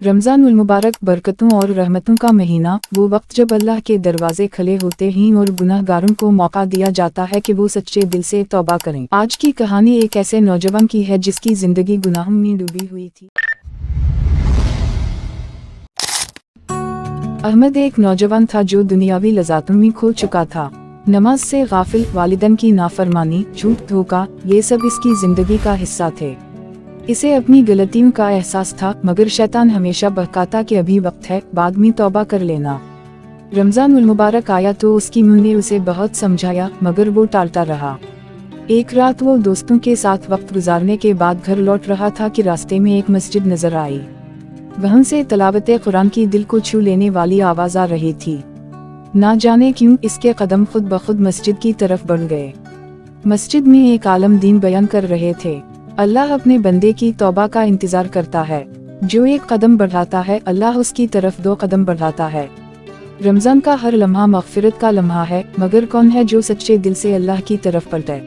रमज़ान उल मुबारक बरकतों और रहमतों का महीना, वो वक्त जब अल्लाह के दरवाजे खुले होते हैं और गुनाहगारों को मौका दिया जाता है कि वो सच्चे दिल से तौबा करें। आज की कहानी एक ऐसे नौजवान की है जिसकी जिंदगी गुनाहों में डूबी हुई थी। अहमद एक नौजवान था जो दुनियावी लज़्ज़ातों में खो चुका था। नमाज से गाफिल, वालिदैन की नाफरमानी, झूठ, धोखा, ये सब इसकी जिंदगी का हिस्सा थे। इसे अपनी गलतियों का एहसास था, मगर शैतान हमेशा बहकाता कि अभी वक्त है, बाद में तौबा कर लेना। रमज़ान उल मुबारक आया तो उसकी मां ने उसे बहुत समझाया, मगर वो टालता रहा। एक रात वो दोस्तों के साथ वक्त गुजारने के बाद घर लौट रहा था कि रास्ते में एक मस्जिद नजर आई। वहाँ से तिलावत कुरान की दिल को छू लेने वाली आवाज आ रही थी। ना जाने क्यों इसके कदम खुद ब खुद मस्जिद की तरफ बढ़ गए। मस्जिद में एक आलम दीन बयान कर रहे थे। अल्लाह अपने बंदे की तौबा का इंतजार करता है। जो एक कदम बढ़ाता है, अल्लाह उसकी तरफ 2 कदम बढ़ाता है। रमजान का हर लम्हा मग़फ़िरत का लम्हा है, मगर कौन है जो सच्चे दिल से अल्लाह की तरफ पलटे।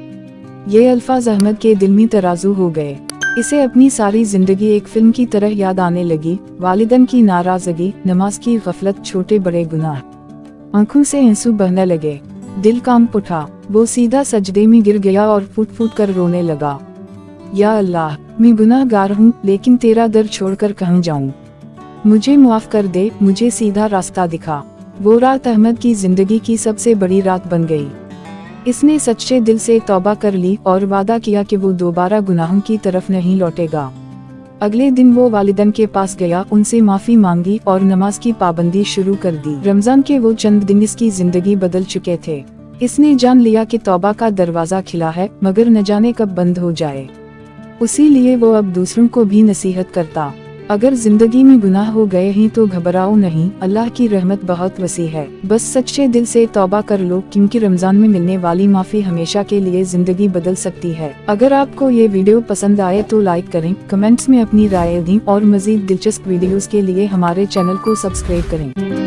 ये अल्फाज अहमद के दिल में तराजू हो गए। इसे अपनी सारी जिंदगी एक फिल्म की तरह याद आने लगी। वालिदैन की नाराजगी, नमाज की गफलत, छोटे बड़े गुनाह। आंखों से आंसू बहने लगे, दिल कांप उठा। वो सीधा सजदे में गिर गया और फूट फूट कर रोने लगा। या अल्लाह, मैं गुनाहगार हूँ, लेकिन तेरा दर छोड़कर कहाँ जाऊँ। मुझे माफ कर दे, मुझे सीधा रास्ता दिखा। वो रात अहमद की जिंदगी की सबसे बड़ी रात बन गई। इसने सच्चे दिल से तौबा कर ली और वादा किया कि वो दोबारा गुनाहों की तरफ नहीं लौटेगा। अगले दिन वो वालिदैन के पास गया, उनसे माफी मांगी और नमाज की पाबंदी शुरू कर दी। रमजान के वो चंद दिन इसकी जिंदगी बदल चुके थे। इसने जान लिया कि तौबा का दरवाजा खिला है, मगर न जाने कब बंद हो जाए। उसी लिए वो अब दूसरों को भी नसीहत करता। अगर जिंदगी में गुनाह हो गए हैं तो घबराओ नहीं, अल्लाह की रहमत बहुत वसी है। बस सच्चे दिल से तौबा कर लो, क्योंकि रमजान में मिलने वाली माफी हमेशा के लिए जिंदगी बदल सकती है। अगर आपको ये वीडियो पसंद आए तो लाइक करें, कमेंट्स में अपनी राय दें और मजीद दिलचस्प वीडियोस के लिए हमारे चैनल को सब्सक्राइब करें।